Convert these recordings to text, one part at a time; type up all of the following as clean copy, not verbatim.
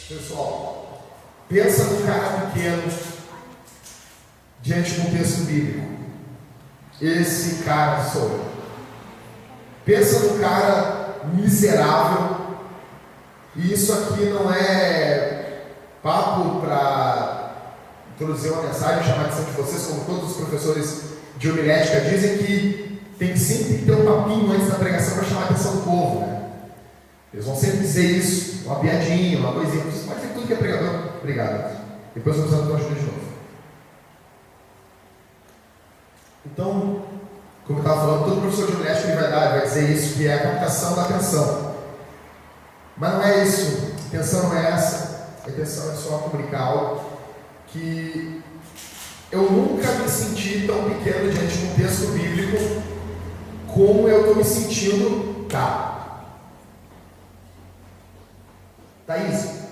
Pessoal, pensa num cara pequeno diante de um texto bíblico. Esse cara sou eu. Pensa num cara miserável. E isso aqui não é papo para introduzir uma mensagem, chamar a atenção de vocês, como todos os professores de homilética dizem, que tem que sempre ter um papinho antes da pregação para chamar a atenção do povo, né? Eles vão sempre dizer isso, uma piadinha, uma coisinha. Você pode dizer tudo que é pregador. Obrigado. Depois eu vou precisar da tua ajuda de novo. Então, como eu estava falando, todo professor de homilética ele vai dizer isso, que é a captação da atenção. Mas não é isso. A intenção não é essa. A intenção é só comunicar algo que eu nunca me senti tão pequeno diante de um texto bíblico como eu estou me sentindo, Thaís,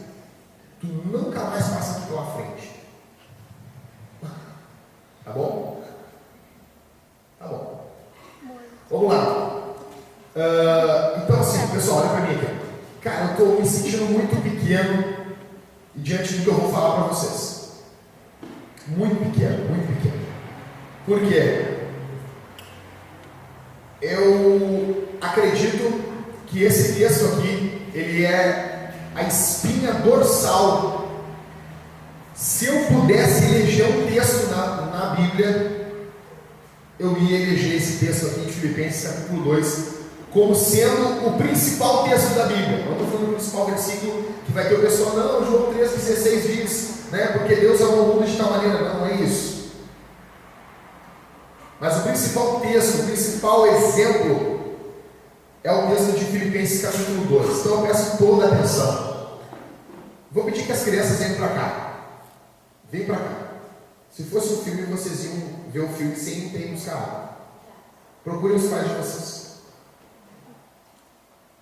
tu nunca mais passa aqui pela frente. Tá bom? Tá bom. Vamos lá. Então assim, pessoal, olha pra mim aqui. Cara, eu estou me sentindo muito pequeno diante do que eu vou falar para vocês. Muito pequeno, muito pequeno. Por quê? Eu acredito que esse texto aqui, ele é a espinha dorsal. Se eu pudesse eleger um texto na Bíblia, eu ia eleger esse texto aqui de Filipenses capítulo 2 como sendo o principal texto da Bíblia. Não estou falando do principal versículo que vai ter o pessoal, não, João 3,16 diz, né, porque Deus amou o mundo de tal maneira. Não é isso. Mas o principal texto, o principal exemplo é o texto de Filipenses capítulo 2. Então eu peço toda a atenção. Vou pedir que as crianças venham para cá. Vem para cá. Se fosse um filme, vocês iam ver o filme sem ter buscar água. Procurem os pais de vocês.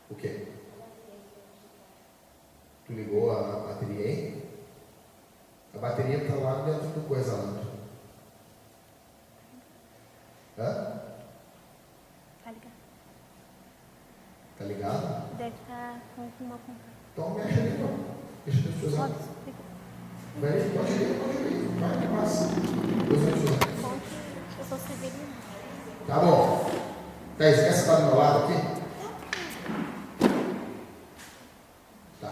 O quê? Tu ligou a bateria aí? A bateria está lá dentro do coisa lá. Hã? Tá ligado? Deve estar com uma compra. Então mexe ali, não. Deixa eu te usar. Pode ir. Vai, passa. Deus vai te usar. Eu sou Severino. Tá bom. Thaís, quer sentar do meu lado aqui? Tá.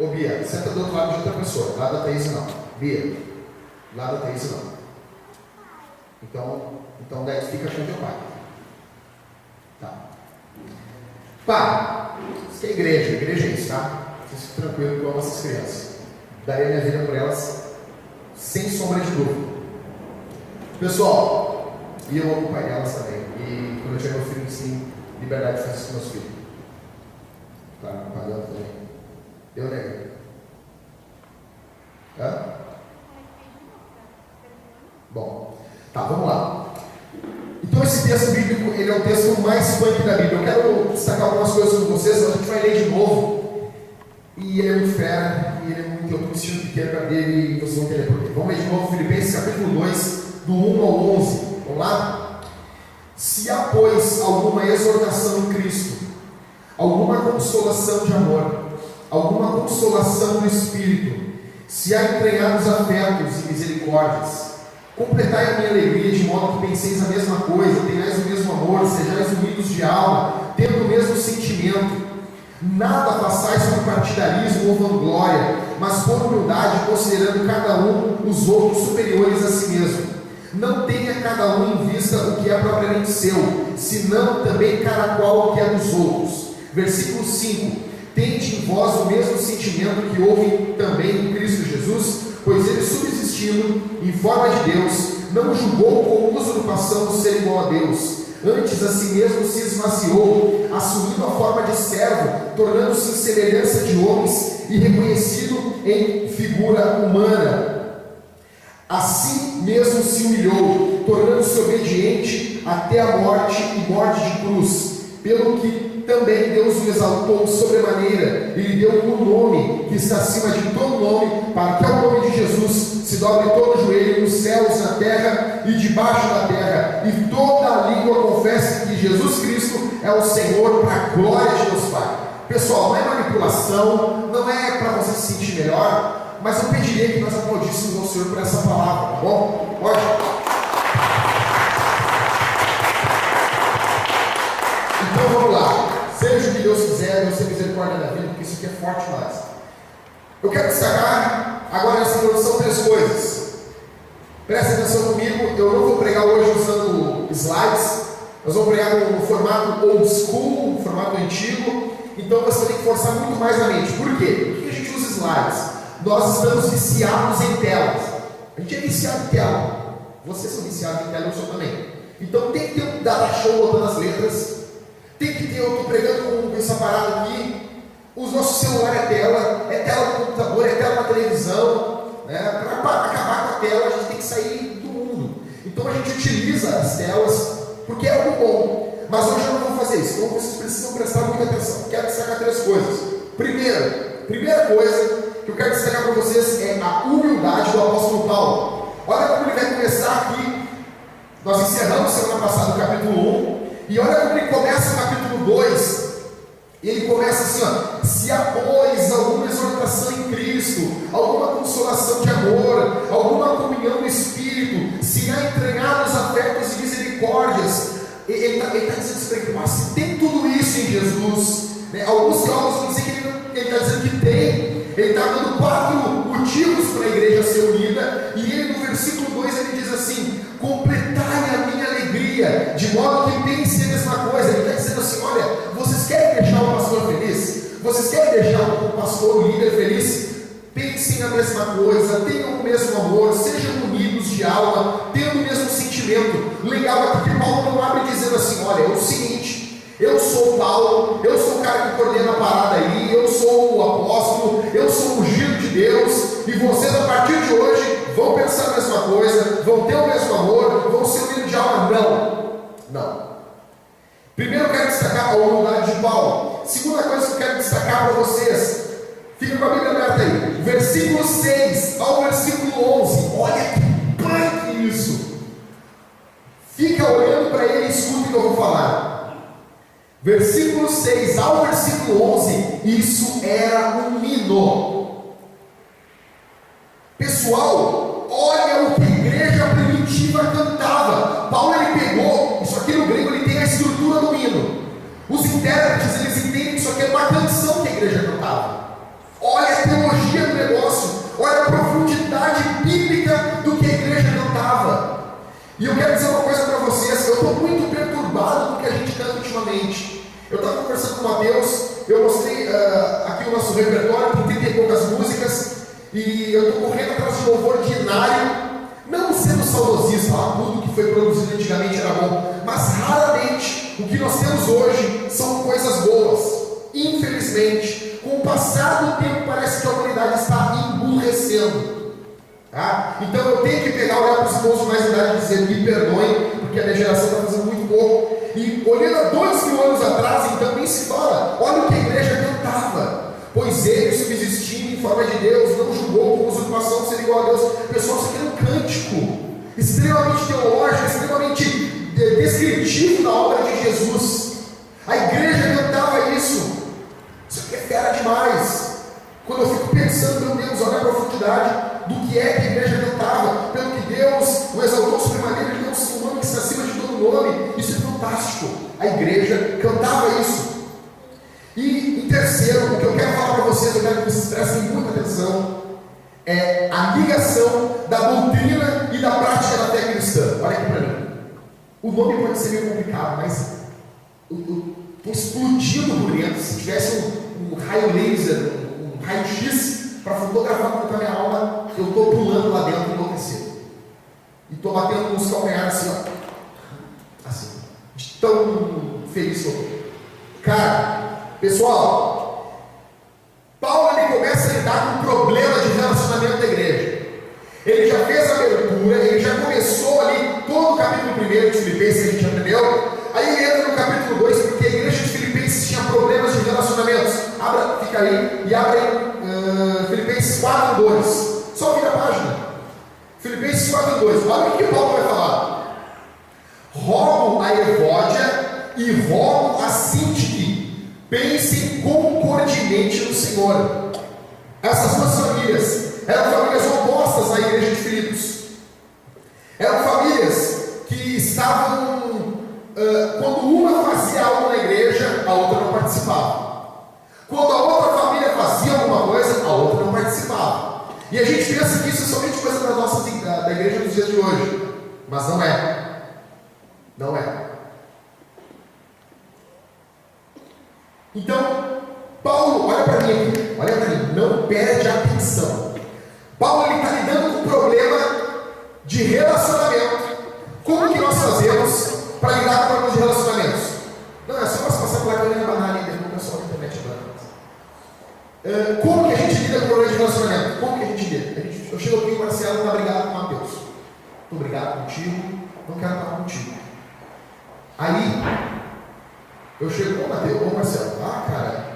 Ô Bia, senta do outro lado de outra pessoa. Lá da Thaís não. Bia, lá da Thaís não. Então daí fica com o teu pai. Tá. Pai, isso é igreja é isso, tá? Vocês ficam tranquilos que eu amo essas crianças. Darei minha vida por elas sem sombra de dúvida. Pessoal, e eu amo o pai delas também. E quando eu tiver meu filho, sim, liberdade de fazer isso com meus filhos. Claro, pagando também. Eu nego. Hã? Bom, tá, vamos lá. Então esse texto bíblico, ele é o texto mais punk da Bíblia. Eu quero destacar algumas coisas com vocês, a gente vai ler de novo. E ele é muito fera, e ele é muito, eu estou me sentindo pequeno para ver e vocês vão entender por quê. Vamos ler de novo Filipenses capítulo 2, do 1 ao 11. Vamos lá? Se há, pois, alguma exortação em Cristo, alguma consolação de amor, alguma consolação do Espírito, se há entranhados afetos e misericórdias, completai a minha alegria de modo que penseis a mesma coisa, tenhais o mesmo amor, sejais unidos de alma, tendo o mesmo sentimento. Nada façais por partidarismo ou vanglória, mas por humildade, considerando cada um os outros superiores a si mesmo. Não tenha cada um em vista o que é propriamente seu, senão também cada qual o que é dos outros. Versículo 5. Tende em vós o mesmo sentimento que houve também em Cristo Jesus, pois ele, subsistindo em forma de Deus, não julgou com usurpação o ser igual a Deus. Antes a si mesmo se esvaziou, assumindo a forma de servo, tornando-se em semelhança de homens e reconhecido em figura humana. Assim mesmo se humilhou, tornando-se obediente até a morte e morte de cruz, pelo que também Deus o exaltou sobremaneira e lhe deu um nome que está acima de todo nome, para que ao nome de Jesus se dobre todo o joelho nos céus, na terra e debaixo da terra, e toda a língua confesse que Jesus Cristo é o Senhor, para a glória de Deus Pai. Pessoal, não é manipulação, não é para você se sentir melhor, mas eu pediria que nós aplaudíssemos ao Senhor por essa palavra, tá bom? Pode? Então vamos lá. Seja o que Deus quiser, Deus tenha misericórdia da vida, porque isso aqui é forte demais. Eu quero destacar agora nessa introdução 3 coisas. Presta atenção comigo, eu não vou pregar hoje usando slides, nós vamos pregar no formato old school, no formato antigo, então você tem que forçar muito mais a mente. Por quê? Por que a gente usa slides? Nós estamos viciados em telas. A gente é viciado em tela. Vocês são viciados em tela, eu sou também. Então tem que ter um data show botando as letras, tem que ter, eu estou pregando com essa parada aqui, o nosso celular é tela do computador, é tela da televisão. Para acabar com a tela, a gente tem que sair do mundo. Então a gente utiliza as telas porque é algo bom. Mas hoje eu não vou fazer isso. Então vocês precisam prestar muita atenção. Quero destacar 3 coisas. Primeira coisa que eu quero destacar para vocês é a humildade do apóstolo Paulo. Olha como ele vai começar aqui. Nós encerramos semana passada o capítulo 1. E olha como ele começa o capítulo 2. E ele começa assim, ó: se há, pois, alguma exortação em Cristo, alguma consolação de amor, alguma comunhão no Espírito, se há entranhados afetos e misericórdias. Ele está dizendo isso para ele, mas se tem tudo isso em Jesus, né? Alguns teólogos vão dizer que ele está dizendo que tem. Ele está dando 4 motivos para a igreja ser unida, e ele no versículo 2 ele diz assim: completai a minha alegria, de modo que pensem a mesma coisa. Ele está dizendo assim: olha, vocês querem deixar o pastor feliz? Vocês querem deixar o pastor, o líder feliz? Pensem a mesma coisa, tenham o mesmo amor, sejam unidos de alma, tenham o mesmo sentimento. Legal é porque Paulo não abre dizendo assim: olha, é o seguinte, eu sou Paulo, eu sou o cara que coordena a parada aí, eu sou o apóstolo, eu sou o ungido de Deus, e vocês a partir de hoje vão pensar a mesma coisa, vão ter o mesmo amor, vão ser unidos de alma. Não. Primeiro eu quero destacar a humildade de Paulo. Segunda coisa que eu quero destacar para vocês, fica com a Bíblia aberta aí, versículo 6 ao versículo 11, olha que punk isso. Fica olhando para ele e escuta o que eu vou falar. Versículo 6 ao versículo 11, isso era um hino. Pessoal, olha o que a igreja primitiva cantava. Paulo ele pegou, isso aqui no grego ele tem a estrutura do hino. Os intérpretes eles entendem que isso aqui é uma canção que a igreja cantava. Olha a teologia do negócio, olha a profundidade bíblica do que a igreja cantava. E eu quero dizer uma coisa para vocês, eu estou muito perturbado com o que a gente canta ultimamente. Eu estava conversando com o Mateus, eu mostrei aqui o nosso repertório, tem 30 e poucas músicas, e eu estou correndo atrás de louvor ordinário, não sendo saudosista, tudo que foi produzido antigamente era bom, mas raramente o que nós temos hoje são coisas boas. Infelizmente, com o passar do tempo parece que a humanidade está emburrecendo. Tá? Então eu tenho que pegar, olhar para os irmãos de mais idade e dizer: me perdoem, porque a minha geração está fazendo muito pouco. E olhando há 2000 anos atrás, então nem se fala, olha o que a igreja cantava: pois ele, subsistindo em forma de Deus, não julgou com usurpação de ser igual a Deus. Pessoal, isso aqui é um cântico extremamente teológico, extremamente descritivo da obra de Jesus. A igreja cantava isso. Isso aqui é fera demais. Quando eu fico pensando, meu Deus, olha a profundidade do que é que a igreja cantava, pelo que Deus o exaltou sobremaneira, ele deu um seu nome que está acima de todo nome. Isso é fantástico. A igreja cantava isso. E em terceiro, o que eu quero falar para vocês, eu quero que vocês prestem muita atenção, é a ligação da doutrina e da prática da fé cristã. Olha aqui para mim. O nome pode ser meio complicado, mas eu estou explodindo por dentro. Se tivesse um raio laser, um raio X para fotografar com a minha alma, eu estou pulando lá dentro enlouquecido. E estou batendo nos calcanhares assim, ó. Assim. De tão feliz que eu estou. Cara, pessoal, Paulo ele começa a lidar com o problema de relacionamento da igreja. Ele já fez a abertura, ele já começou ali todo o capítulo 1 de Filipenses, que a gente aprendeu. Aí ele entra no capítulo 2, porque a igreja de Filipenses tinha problemas de relacionamentos. Fica aí e abre Filipenses 4:2. Só vira a página. Filipenses 4:2. Olha o que Paulo vai falar. Rogo a Evódia e rogo a Sintique, pensem com Senhor. Essas duas famílias eram famílias opostas à igreja de Filipos. Eram famílias que estavam, quando uma fazia algo na igreja, a outra não participava. Quando a outra família fazia alguma coisa, a outra não participava. E a gente pensa que isso é somente coisa da igreja dos dias de hoje. Mas não é. Não é. Então, Paulo, olha para mim aqui, olha para mim, não perde a atenção. Paulo está lidando com um problema de relacionamento. Como que nós fazemos para lidar com problemas de relacionamentos? Não, é só nós passar por aqui na banana e o pessoal da internet agora. Como que a gente lida com problemas de relacionamento? Como que a gente lida? Eu chego aqui e o Marcelo está brigado com o Matheus. Estou brigado contigo, não quero falar contigo. Aí, eu chego, ô Marcelo, cara,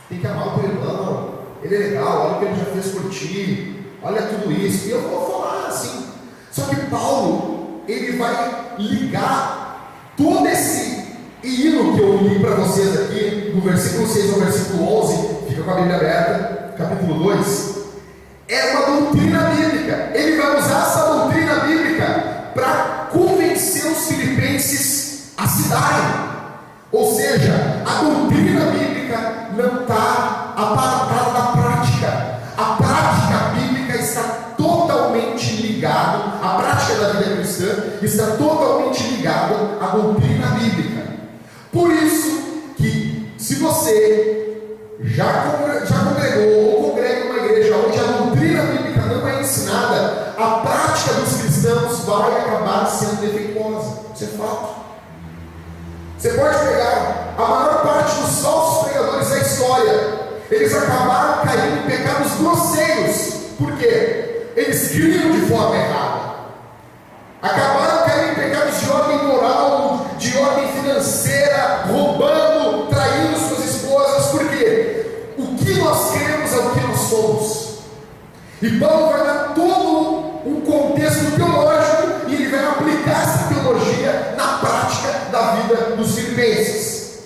tem que amar o teu irmão, ele é legal, olha o que ele já fez por ti, olha tudo isso, e eu vou falar assim. Só que Paulo, ele vai ligar todo esse hino que eu li para vocês aqui, do versículo 6 ao versículo 11, fica com a Bíblia aberta, capítulo 2, é uma doutrina bíblica. Ele vai usar essa doutrina bíblica para convencer os filipenses a se darem. Ou seja, a doutrina bíblica não está apartada da prática. A prática bíblica está totalmente ligada, a prática da vida cristã está totalmente ligada à doutrina bíblica. Por isso que, se você já congregou ou congrega uma igreja onde a doutrina bíblica não é ensinada, a prática dos cristãos vai acabar sendo defeituosa. Isso é fato. Você pode pegar a maior parte dos falsos pregadores da história, eles acabaram caindo em pecados grosseiros. Por quê? Eles criam de forma errada. Acabaram caindo em pecados de ordem moral, de ordem financeira, roubando, traindo suas esposas. Por quê? O que nós queremos é o que nós somos. E Paulo vai dar todo um contexto teológico e ele vai aplicar essa teologia na prática da vida dos filipenses.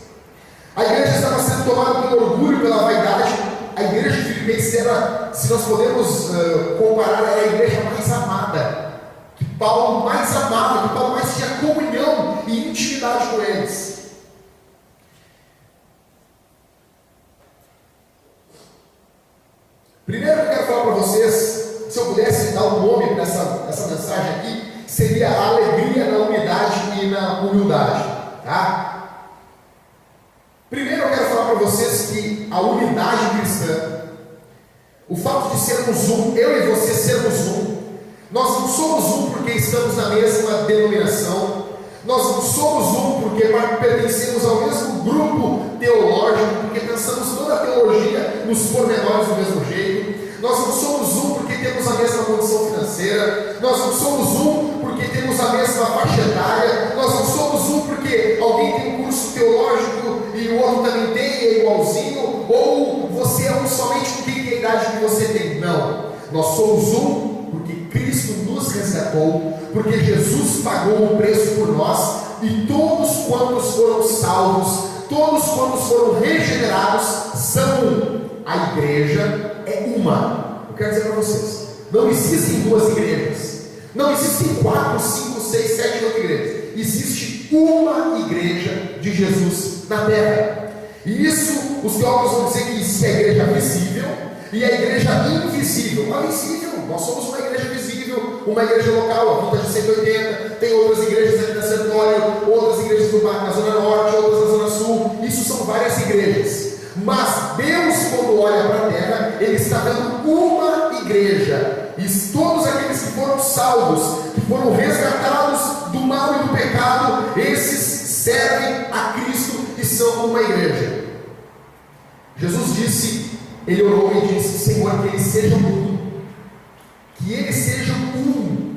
A igreja estava sendo tomada pelo orgulho, pela vaidade. A igreja de Filipenses era, se nós podemos comparar, era a igreja mais amada, que Paulo mais amava, que Paulo mais tinha comunhão e intimidade com eles. Primeiro eu quero falar para vocês, se eu pudesse dar um nome para essa mensagem aqui, seria a alegria na unidade e na humildade, tá? Primeiro eu quero falar para vocês que a unidade cristã, o fato de sermos um, eu e você sermos um, nós não somos um porque estamos na mesma denominação, nós não somos um porque pertencemos ao mesmo grupo teológico, porque pensamos toda a teologia nos pormenores do mesmo jeito, nós não somos um porque temos a mesma condição financeira, nós não somos um porque temos a mesma faixa etária, nós não somos um porque alguém tem um curso teológico e o outro também tem, é igualzinho, ou você é um somente com quem tem a idade que você tem. Não, nós somos um porque Cristo nos resgatou, porque Jesus pagou o preço por nós, e todos quantos foram salvos, todos quantos foram regenerados, são um. A igreja é uma. Eu quero dizer para vocês, não existem duas igrejas, não existem 4, 5, 6, 7 outras igrejas. Existe uma igreja de Jesus na terra. E isso, os teólogos vão dizer que existe a igreja visível e a igreja invisível. A visível, nós somos uma igreja visível, uma igreja local, a Vintage de 180, tem outras igrejas aqui na Sertório, outras igrejas na Zona Norte, outras na Zona Sul. Isso são várias igrejas. Mas Deus, quando olha para a terra, Ele está dando uma igreja. E todos aqueles que foram salvos, que foram resgatados do mal e do pecado, esses servem a Cristo e são uma igreja. Jesus disse, Ele orou e disse, Senhor, que eles sejam um. Que eles sejam um.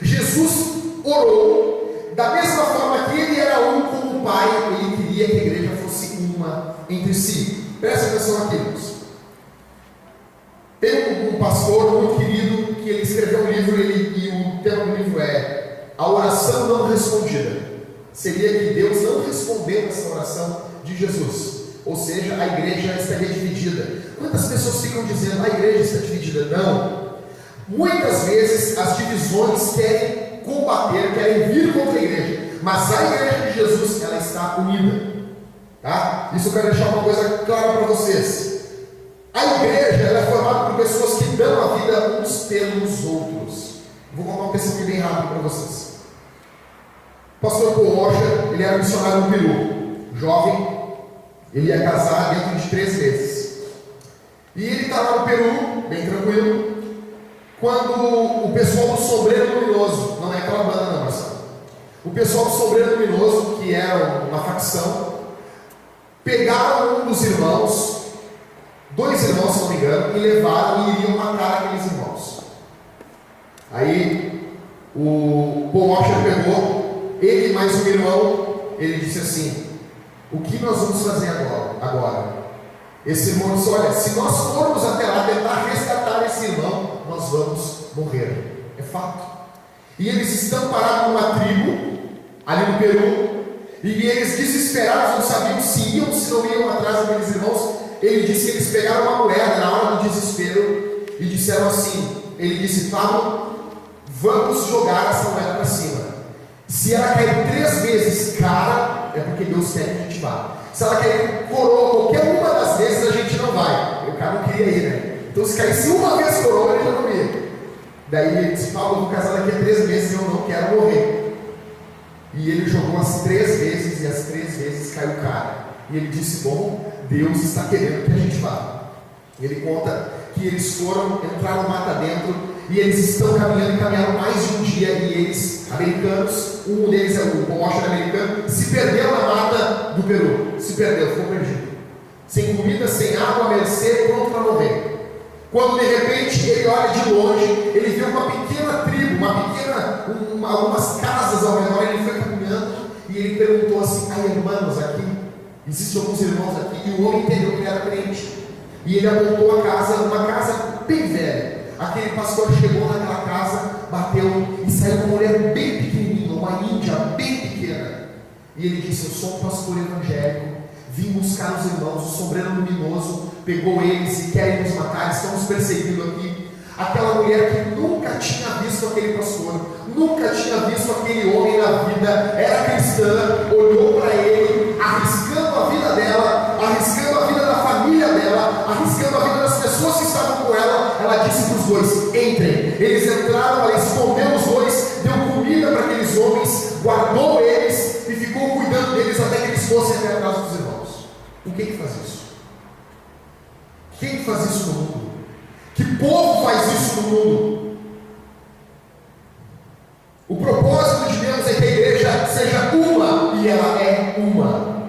Jesus orou, da mesma forma que Ele era um com o Pai, Ele queria que a igreja fosse uma entre si. Presta atenção aqui, irmãos. Tem um pastor muito querido que ele escreveu um livro e o tema do livro é A Oração Não Respondida. Seria que Deus não respondeu essa oração de Jesus. Ou seja, a igreja estaria dividida. Quantas pessoas ficam dizendo, a igreja está dividida? Não. Muitas vezes as divisões querem combater, querem vir contra a igreja, mas a igreja de Jesus, ela está unida. Tá? Isso eu quero deixar uma coisa clara para vocês. A igreja, ela é formada por pessoas que dão a vida uns pelos outros. Vou contar um testemunho bem rápido para vocês. O pastor Paul Washer, ele era missionário no Peru, jovem, ele ia casar dentro de 3 meses. E ele estava no Peru, bem tranquilo, quando o pessoal do Sombreiro Luminoso, não é aquela banda não, mas o pessoal do Sombreiro Luminoso, que era uma facção, pegaram um dos irmãos, 2 irmãos, se não me engano, e levaram e iriam matar aqueles irmãos. Aí o Paul Washer pegou ele e mais um irmão, ele disse assim: o que nós vamos fazer agora? Esse irmão disse: olha, se nós formos até lá tentar resgatar esse irmão, nós vamos morrer. É fato. E eles estão parados numa tribo, ali no Peru, e eles desesperados, não sabiam se iam ou se não iam atrás daqueles irmãos. Ele disse que eles pegaram uma moeda na hora do desespero e disseram assim, ele disse: Pablo, vamos jogar essa moeda para cima. Se ela cair 3 vezes cara, é porque Deus quer que a gente vá. Se ela cair coroa qualquer uma das vezes, a gente não vai. O cara não queria ir, né? Então se caísse uma vez coroa, ele já não ia. Daí ele disse: Pablo, eu vou casar daqui a 3 meses e eu não quero morrer. E ele jogou as 3 vezes e as 3 vezes caiu cara. E ele disse: bom, Deus está querendo que a gente vá. Ele conta que eles foram, entraram mata dentro, e eles estão caminharam mais de um dia, e eles, americanos, um deles é o Paul Washer americano, se perdeu na mata do Peru, ficou perdido, sem comida, sem água, a mercê, pronto para morrer. Quando de repente ele olha de longe, ele vê uma pequena tribo, algumas casas ao redor, ele foi caminhando, e ele perguntou assim: há irmãos aqui? Existem alguns irmãos aqui? E o homem entendeu que ele era crente, e ele apontou a casa, uma casa bem velha. Aquele pastor chegou naquela casa, bateu e saiu com uma mulher bem pequenininha, uma índia bem pequena. E ele disse: eu sou um pastor evangélico, vim buscar os irmãos, o Sombreiro Luminoso pegou eles e querem nos matar, estão nos perseguindo aqui. Aquela mulher que nunca tinha visto aquele pastor, nunca tinha visto aquele homem na vida, era cristã, olhou para ele, arriscando a vida dela, arriscando a vida da família dela, arriscando a vida das pessoas que estavam com ela. Ela disse para os 2: entrem. Eles entraram, ela escondeu os 2, deu comida para aqueles homens, guardou eles e ficou cuidando deles até que eles fossem até a casa dos irmãos. O que faz isso? Quem faz isso no mundo? Que povo faz isso no mundo? O propósito de Deus é que a igreja seja uma, e ela é uma.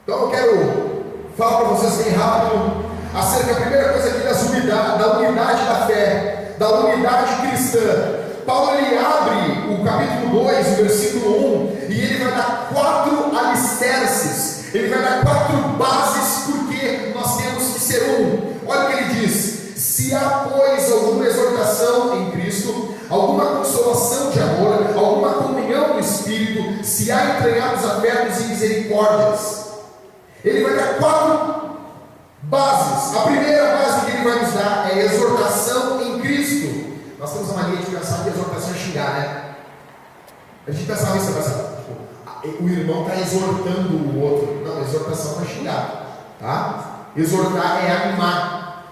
Então eu quero falar para vocês bem rápido acerca da primeira coisa aqui da unidade da fé, da unidade cristã. Paulo ele abre o capítulo 2, o versículo 1, e ele vai dar 4 alicerces, ele vai dar 4 bases porque nós temos que ser um. Olha o que ele diz: se há, pois, alguma exortação em Cristo, alguma consolação de amor, alguma comunhão do Espírito, se há entranhados afetos e misericórdias. Ele vai dar 4 bases. A primeira base que ele vai nos dar é exortação em Cristo. Nós temos a mania de pensar que exortação é xingar, né? A gente pensava isso, o irmão está exortando o outro. Não, exortação não é xingar, tá? Exortar é animar.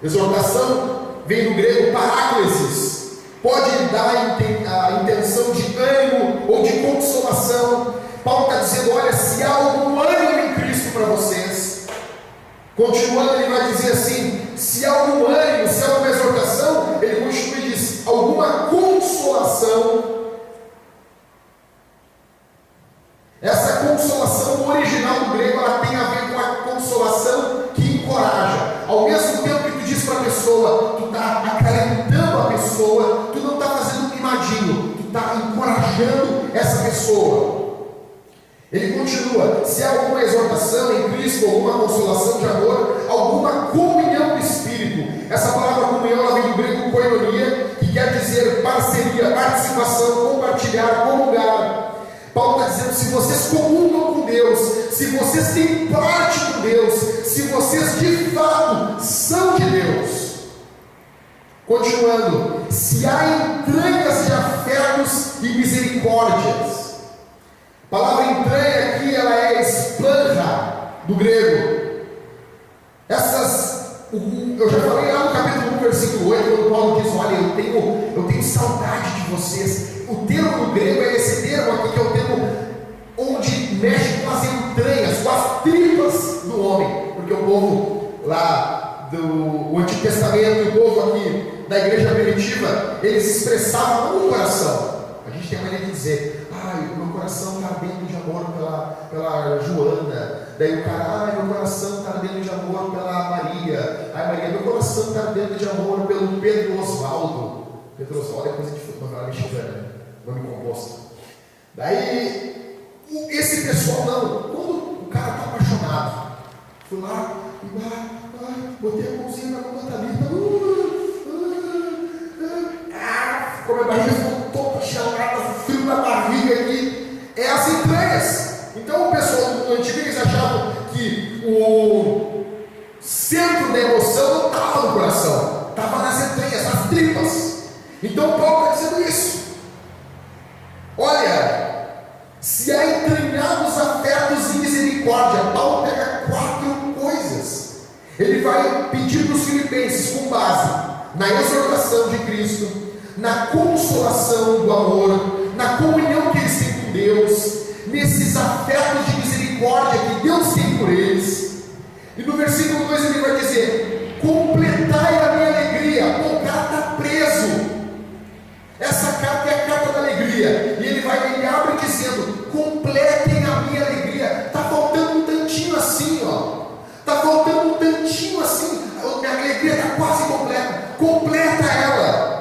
Exortação vem do grego paráclesis. Pode dar a intenção de ânimo ou de consolação. Paulo está dizendo: olha, se há algum ânimo em Cristo para vocês. Continuando, ele vai dizer assim: se há algum ânimo, se há alguma exortação, ele continua e diz: alguma consolação. Essa consolação no original do grego, ela tem a ver com a consolação que encoraja. Ao mesmo tempo que tu diz para a pessoa, tu está acalentando a pessoa, tu não está fazendo um mimadinho, tu está encorajando essa pessoa. Ele continua: se há alguma exortação em Cristo, alguma consolação de amor, alguma comunhão do Espírito. Essa palavra comunhão, ela vem do grego koinonia, que quer dizer parceria, participação, compartilhar, comungar. Paulo está dizendo: se vocês comungam com Deus, se vocês têm parte com Deus, se vocês de fato são de Deus. Continuando, se há entranhas de afetos e misericórdias. A palavra entranha aqui, ela é esplanra do grego. Eu já falei lá no capítulo 1, versículo 8, quando Paulo diz: olha, eu tenho saudade de vocês. O termo no grego é esse termo aqui, que é o termo onde mexe com as entranhas, com as tripas do homem. Porque o povo lá do Antigo Testamento, o povo aqui da igreja primitiva, eles expressavam no coração. A gente tem a maneira de dizer: ai, o meu coração está ardendo de amor pela Joana. Daí o cara: ai, meu coração está ardendo de amor pela Maria. Ai, Maria, meu coração está ardendo de amor pelo Pedro Osvaldo. Pedro Osvaldo é coisa de novela mexicana, nome composto. Daí, esse pessoal não. Quando o cara está apaixonado, fui lá, botei a mãozinha na mão da Thalita. Como a barriga ficou toda gelada, frio na barriga aqui. É as entranhas. Então o pessoal do antigo, eles achavam que o centro da emoção não estava no coração, estava nas entranhas, nas tripas. Então Paulo está dizendo isso. Olha, se há entranhados afetos e misericórdia, Paulo pega 4 coisas. Ele vai pedir para os filipenses com base na exortação de Cristo, na consolação do amor, na comunhão que eles têm com Deus, nesses afetos de misericórdia que Deus tem por eles. E no versículo 2 ele vai dizer: completai a minha alegria. Pô, o cara está preso. Essa carta é a carta da alegria. E ele abre dizendo: completem a minha alegria. Está faltando um tantinho assim, ó. Está faltando um tantinho assim. A minha alegria está quase completa. Completa ela.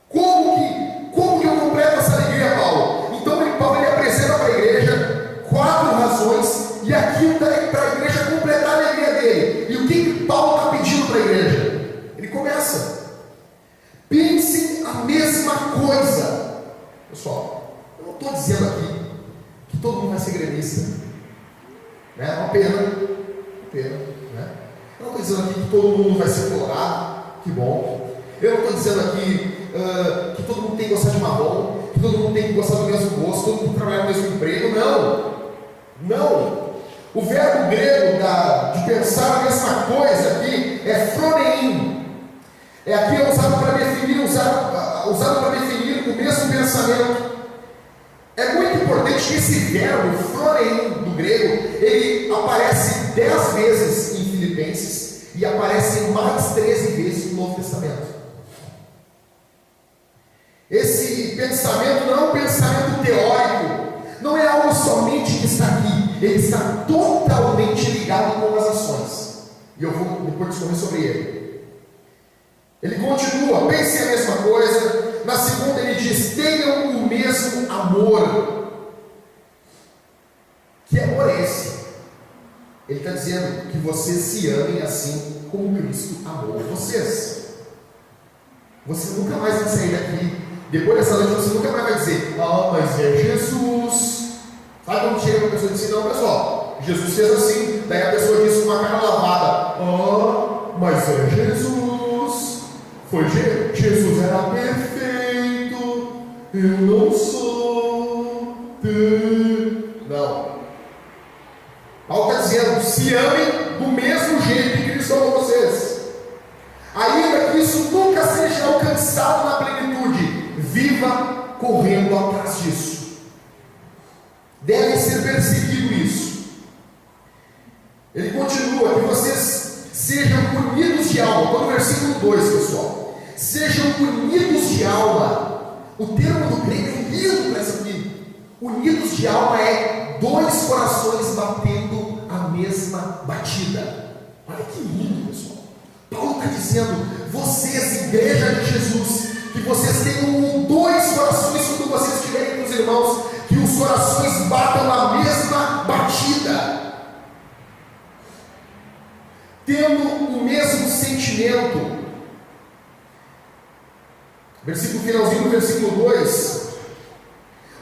Como que eu completo essa alegria, Paulo? Então Paulo apresenta para a igreja 4 razões, e aqui está para a igreja completar a alegria dele. E o que Paulo está pedindo para a igreja? Ele começa: pensem a mesma coisa. Pessoal, eu não estou dizendo aqui que todo mundo vai ser gremista, né? É uma pena, né? Eu não estou dizendo aqui que todo mundo vai ser colorado, que bom. Eu não estou dizendo aqui que todo mundo tem que gostar de marrom, que todo mundo tem que gostar do mesmo gosto, todo mundo tem que trabalhar no mesmo emprego. Não. O verbo grego de pensar a mesma coisa aqui é phronein. Aqui é usado para definir o mesmo pensamento. É muito importante que esse verbo phronein do grego, ele aparece 10 vezes em Filipenses e aparece mais 13 vezes no Novo Testamento. Esse pensamento não é um pensamento teórico, não é algo somente que está aqui, ele está totalmente ligado com as ações. E eu vou depois discorrer sobre ele. Ele continua: pensem a mesma coisa. Na segunda ele diz: tenham o mesmo amor. Que amor é esse? Ele está dizendo que vocês se amem assim como Cristo amou vocês. Você nunca mais vai sair daqui, depois dessa noite, você nunca mais vai dizer: ah, mas é Jesus. Sabe quando chega uma pessoa e diz assim: não, pessoal, Jesus fez assim. Daí a pessoa diz com uma cara lavada: ah, mas é Jesus. Jesus era perfeito. Eu não sou. Não. Paulo está dizendo: se amem do mesmo jeito que Cristo amou vocês. Ainda que isso nunca seja alcançado na plenitude, viva correndo atrás disso. Deve ser perseguido isso. Ele continua: que vocês sejam unidos de alma. Estou no versículo 2, pessoal. Sejam unidos de alma. O termo do grego é lindo para isso aqui. Unidos de alma é 2 corações batendo a mesma batida. Olha que lindo, pessoal. Paulo está dizendo: vocês, igreja de Jesus, que vocês tenham 2 corações quando vocês estiverem com os irmãos, que os corações batam a mesma batida, tendo o mesmo sentimento. Versículo finalzinho do versículo 2: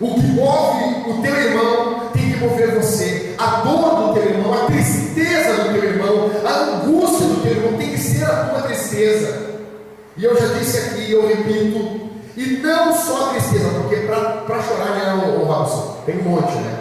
o que move o teu irmão tem que remover você. A dor do teu irmão, a tristeza do teu irmão, a angústia do teu irmão tem que ser a tua tristeza. E eu já disse aqui, eu repito, e não só a tristeza, porque para chorar, né, o Robson, tem um monte, né?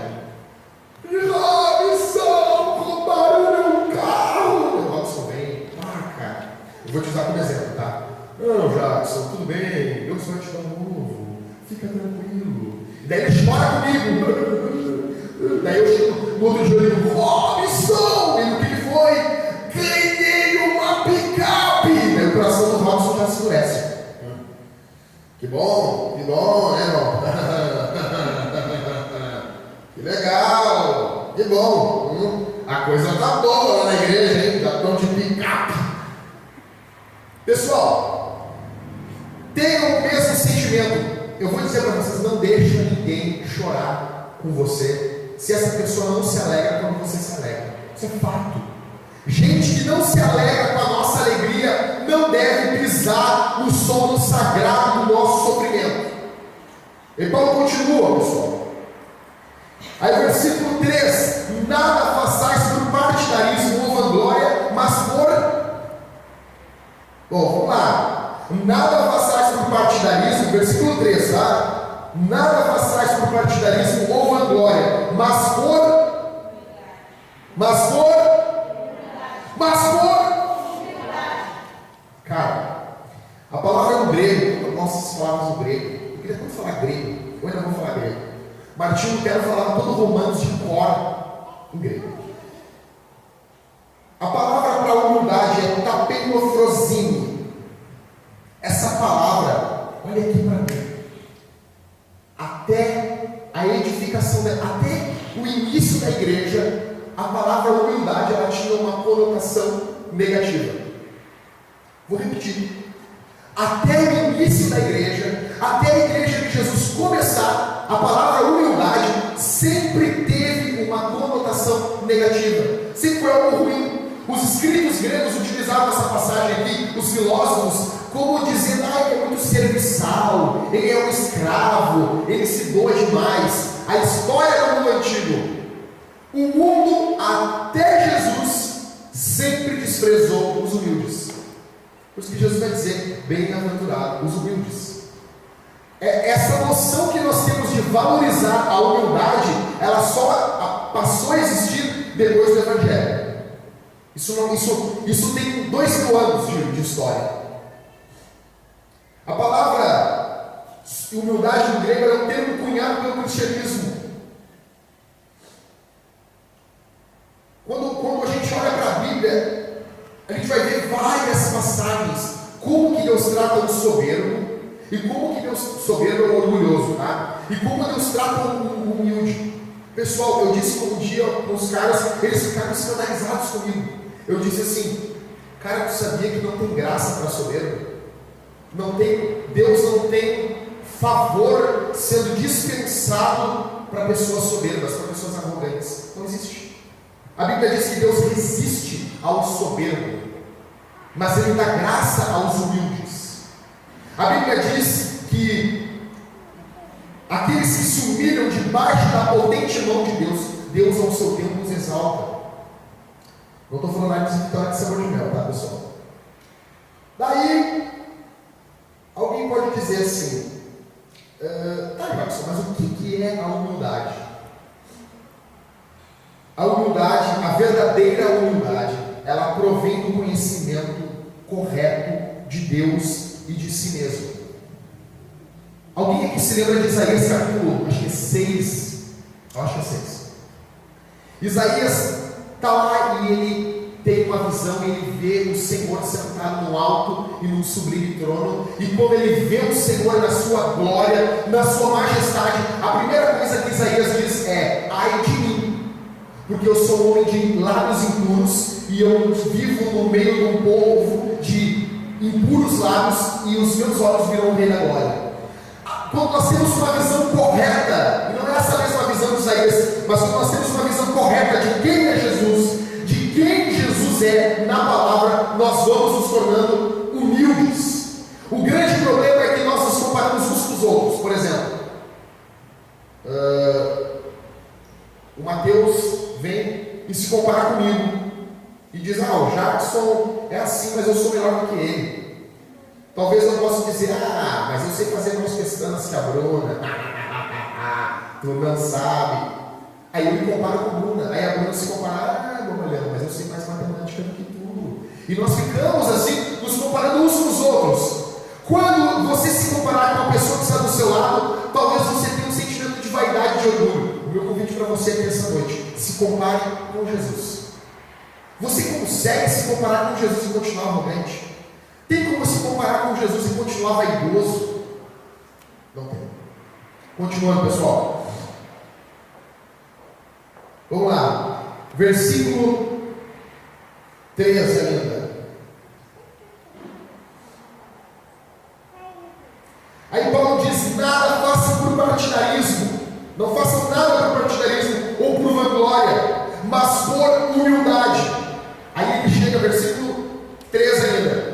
Robson, roubaram meu carro! O Robson vem, cara, eu vou te usar como exemplo, tá? Não, Jackson, tudo bem, Deus vai te dar um novo, fica tranquilo. E daí ele chora comigo. Daí eu chego no outro dia e digo, Robson! E o que foi? Ganhei uma picape! Daí o coração do Robson já se endurece. Que bom, né, irmão? Que legal, que bom. A coisa tá boa lá na igreja, hein? Já estão de picape. Pessoal, tenham o mesmo sentimento. Eu vou dizer para vocês, não deixe ninguém chorar com você se essa pessoa não se alegra quando você se alegra. Isso é fato. Gente que não se alegra com a nossa alegria não deve pisar no solo sagrado do nosso sofrimento. E Paulo continua, pessoal. Aí versículo 3: nada façais por partidarismo ou vanglória, mas por... Bom, vamos lá. Nada façais por partidarismo, versículo 3, tá? Nada façais por partidarismo ou vanglória, mas por... Cara, a palavra no grego, nossas palavras no grego, eu queria tanto falar grego, eu ainda vou falar grego. Martinho, quero falar todo Romanos de cor em grego. A palavra para humildade é tapenofrosine. Essa palavra, olha aqui para mim, até a edificação, até o início da igreja, a palavra humildade ela tinha uma conotação negativa. Vou repetir. Até o início da igreja, até a igreja de Jesus começar, a palavra humildade sempre teve uma conotação negativa. Sempre foi algo ruim. Os escritos gregos utilizavam essa passagem aqui, os filósofos, como dizendo, ele é muito serviçal, ele é um escravo, ele se doa demais. A história do mundo antigo. O mundo, até Jesus, sempre desprezou os humildes. Por isso que Jesus vai dizer, bem-aventurados os humildes. Essa noção que nós temos de valorizar a humildade, ela só passou a existir depois do Evangelho. Isso tem 2000 anos de história. A palavra humildade no grego é um termo cunhado pelo cristianismo. Quando a gente olha para a Bíblia, a gente vai ver várias passagens, como que Deus trata o soberbo, e como que Deus, soberbo é orgulhoso, tá? E como Deus trata o humilde. Pessoal, eu disse um dia com os caras, eles ficaram escandalizados comigo. Eu disse assim, cara, tu sabia que não tem graça para soberbo? Deus não tem favor sendo dispensado para pessoas soberbas, para pessoas arrogantes. Não existe. A Bíblia diz que Deus resiste ao soberbo, mas Ele dá graça aos humildes. A Bíblia diz que aqueles que se humilham debaixo da potente mão de Deus, Deus ao seu tempo os exalta. Não estou falando nada de vitória de sabor de mel, tá, pessoal? Daí, alguém pode dizer assim, Jackson, mas o que é a humildade? A humildade, a verdadeira humildade, ela provém do conhecimento correto de Deus e de si mesmo. Alguém aqui se lembra de Isaías capítulo, acho que é 6. Isaías está lá e ele tem uma visão, ele vê o Senhor sentado no alto e num sublime trono, e quando ele vê o Senhor na sua glória, na sua majestade, a primeira coisa que Isaías diz é, ai de mim, porque eu sou um homem de lábios impuros, e eu vivo no meio de um povo de impuros lábios, e os meus olhos viram o Rei da Glória. Quando nós temos uma visão correta, e não é essa mesma visão de Isaías, mas quando nós temos uma visão correta de quem é Jesus, de quem Jesus é na palavra, nós vamos nos tornando humildes. O grande problema é que nós nos comparamos uns com os outros. Por exemplo, uma o Jackson é assim, mas eu sou melhor do que ele. Talvez eu possa dizer, mas eu sei fazer mais questões que a Bruna. Tu não sabe. Aí eu me comparo com a Bruna. Aí a Bruna se compara, mas eu sei mais matemática do que tu. E nós ficamos assim, nos comparando uns com os outros. Quando você se comparar com a pessoa que está do seu lado, talvez você tenha um sentimento de vaidade, de orgulho. O meu convite para você aqui essa noite: se compare com Jesus. Você consegue se comparar com Jesus e continuar arrogante? Tem como se comparar com Jesus e continuar vaidoso? Não tem. Continuando, pessoal. Vamos lá. Versículo 13 ainda. Aí Paulo diz: nada façam por partidarismo. Não façam nada por partidarismo ou por vanglória, mas por humildade. Aí ele chega, versículo 13 ainda.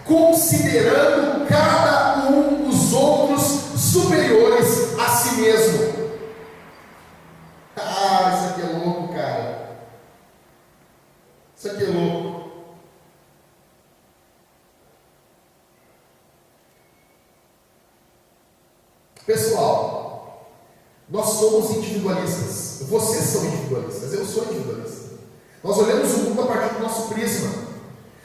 Considerando cada um os outros superiores a si mesmo. Isso aqui é louco, cara. Isso aqui é louco. Pessoal, nós somos individualistas. Vocês são individualistas. Eu sou individualista. Nós olhamos o mundo a partir do nosso prisma.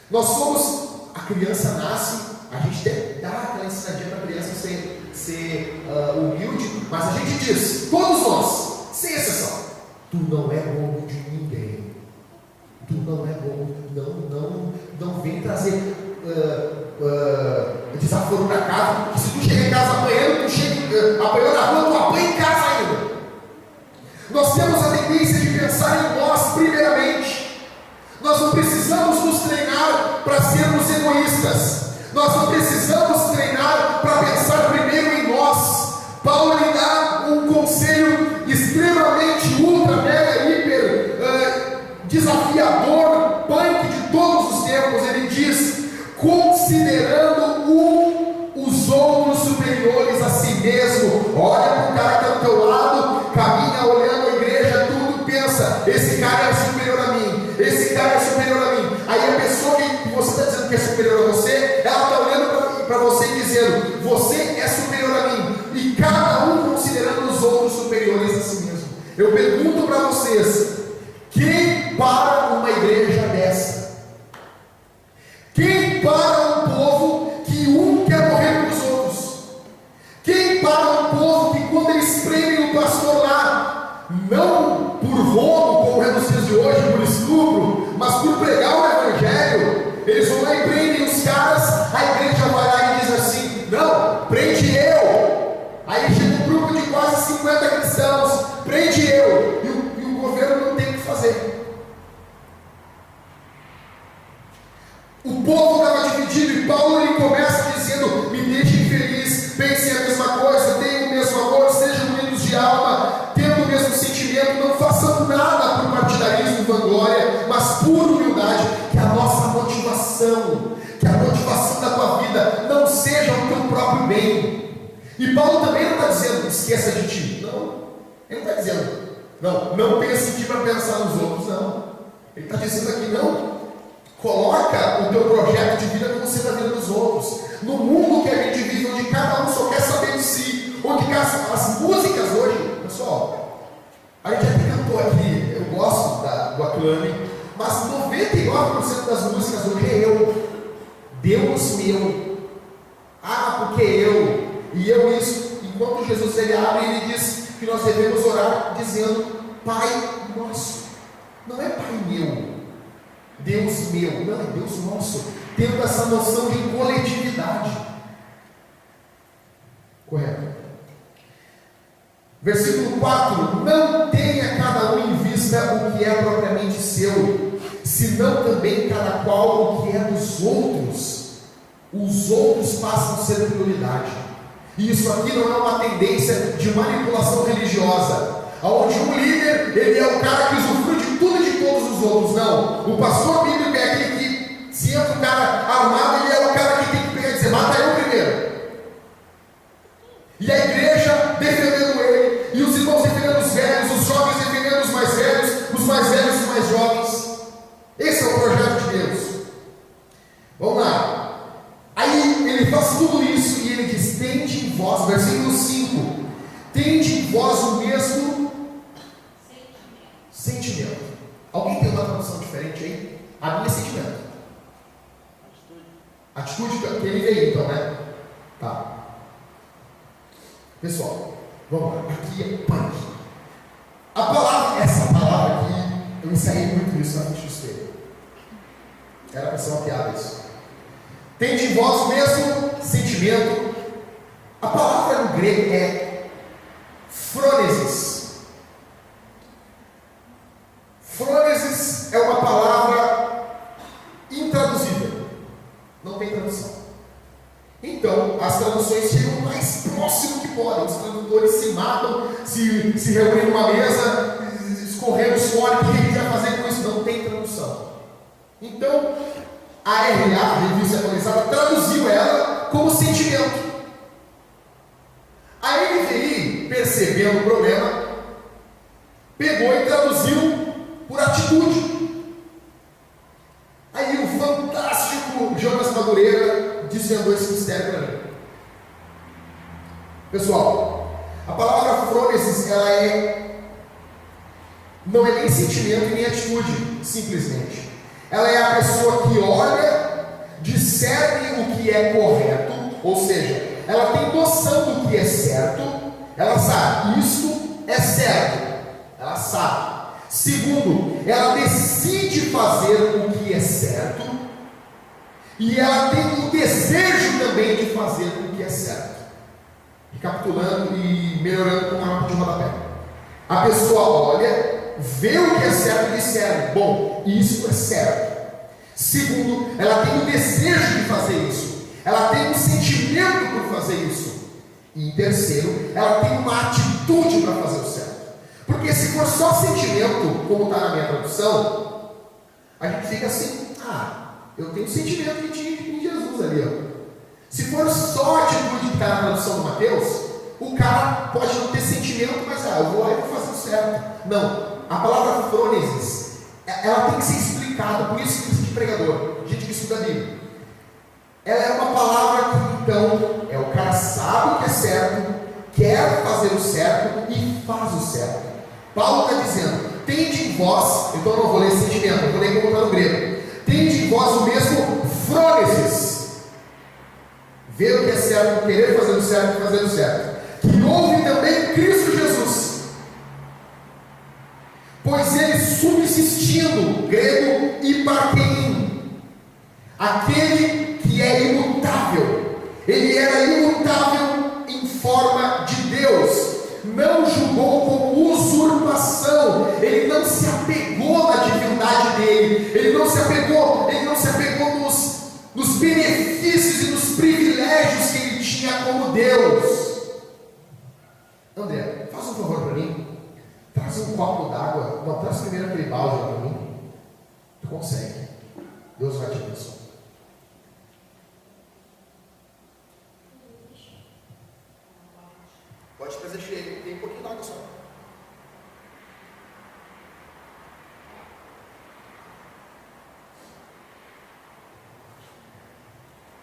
Nós somos. A criança nasce, a gente dá aquela ensinadinha para a criança ser humilde, mas a gente diz, todos nós, sem exceção: tu não é bom de ninguém. Tu não é bom. Não vem trazer desaforo para casa. Se tu chega em casa apanhando, tu chega apanhando na rua, tu apanha em casa ainda. Nós temos a tendência de pensar em nós primeiramente. Nós não precisamos nos treinar para sermos egoístas. Nós não precisamos treinar para pensar primeiro em nós. Paulo lhe dá um conselho extremamente ultra, mega, hiper desafiador, punk de todos os tempos. Ele diz: considerando os outros superiores a si mesmo. Olha para o cara que está do teu lado, caminha olhando a igreja, tudo, pensa: esse cara é superior a mim, esse cara é superior a mim. Aí a pessoa que você está dizendo que é superior a você, ela está olhando para você e dizendo: você é superior a mim. E cada um considerando os outros superiores a si mesmo. Eu pergunto para vocês: quem para uma igreja dessa? Quem para um povo que um quer morrer pelos outros? Quem para um povo que, quando eles prendem o pastor lá, não por roubo, como é nos dias de hoje, por estupro, mas por pregar o evangelho, eles vão lá e prendem os caras, a igreja vai lá e diz assim: não, prende eu. Aí chega um grupo de quase 50 cristãos, prende eu, e o governo não tem o que fazer. O povo estava dividido e Paulo ele começa dizendo: me deixem feliz, pensem a mesma coisa, tenham o mesmo amor, sejam unidos de alma, tendo o mesmo sentimento, não façam nada por partidarismo e vanglória, mas por humildade. Que a nossa motivação, que a motivação da tua vida não seja o teu próprio bem. E Paulo também não está dizendo: esqueça de ti. Não, ele não está dizendo: não pense em ti para pensar nos outros. Não, ele está dizendo aqui: não, coloca o teu projeto de vida como você está vendo nos outros. No mundo que a gente vive, onde cada um só quer saber de si, onde as músicas hoje, pessoal, a gente até cantou aqui, eu gosto do Aclame, mas 99% das músicas hoje é eu, Deus meu, porque eu, e eu isso. Enquanto Jesus ele abre, ele diz que nós devemos orar dizendo: Pai nosso. Não é Pai meu, Deus meu, não, é Deus nosso, tendo essa noção de coletividade. Correto. Versículo 4: não tenha cada um em vista o que é propriamente seu, senão também cada qual o que é dos outros. Os outros passam a ser prioridade. E isso aqui não é uma tendência de manipulação religiosa, onde um líder, ele é o cara que usufrui de tudo e de todos os outros. Não, o pastor bíblico é aquele que, se entra um cara armado, ele é o cara que tem que pegar e dizer: mata eu primeiro. E a igreja defendendo ele, e os irmãos defendendo os velhos, os jovens defendendo os mais velhos os mais jovens. Esse é o projeto de Deus. A minha é sentimento. Atitude que ele veio, então, né? Tá. Pessoal, vamos lá. Aqui é punk. Essa palavra aqui, eu ensaiei muito isso na frente do espelho. Era para ser uma piada isso. Tende em vós o mesmo sentimento. A palavra no grego é frônesis. Frônesis é uma palavra intraduzível. Não tem tradução. Então, as traduções chegam o mais próximo que podem. Os tradutores se matam, se reúnem numa mesa, escorrendo suor. O que ele vai fazer com isso? Não tem tradução. Então, a RA, Revista Atualizada, traduziu ela como sentimento. A NVI, percebendo o problema, pegou e traduziu por atitude. Aí o fantástico Jonas Madureira desvendou esse mistério para mim. Pessoal, a palavra frônesis, não é nem sentimento e nem atitude, simplesmente. Ela é a pessoa que olha, discerne o que é correto, ou seja, ela tem noção do que é certo, ela sabe, isto é certo, ela sabe. Segundo, ela decide fazer o que é certo, e ela tem o desejo também de fazer o que é certo. Recapitulando e melhorando com uma nota de rodapé. A pessoa olha, vê o que é certo e discerne, bom, isso é certo. Segundo, ela tem o desejo de fazer isso. Ela tem um sentimento por fazer isso. E em terceiro, ela tem uma atitude para fazer o certo. Porque se for só sentimento, como está na minha tradução, a gente fica assim, eu tenho sentimento que tinha em Jesus ali, ó. Se for só a atitude que está na tradução do Mateus, o cara pode não ter sentimento, mas eu vou lá e vou fazer o certo. Não, a palavra frônesis, ela tem que ser explicada, por isso que precisa de pregador, gente que estuda a Bíblia. Ela é uma palavra que, então, o cara sabe o que é certo, quer fazer o certo e faz o certo. Paulo está dizendo, tende em vós, então eu não vou ler sentimento, eu vou ler como está no grego. Tende em vós o mesmo frônesis. Ver o que é certo, querer fazer o certo e fazer o certo. Que houve também Cristo Jesus. Pois ele subsistindo, grego hiparkein, aquele que é imutável. Ele era imutável em forma de Deus. Não julgou como usurpação. Ele não se apegou na divindade dele. Ele não se apegou nos benefícios e nos privilégios que ele tinha como Deus. André, faz um favor para mim. Traz um copo d'água. Não, traz primeiro aquele balde para mim. Tu consegue. Deus vai te abençoar. Pode trazer cheio. Tem um pouquinho d'água só.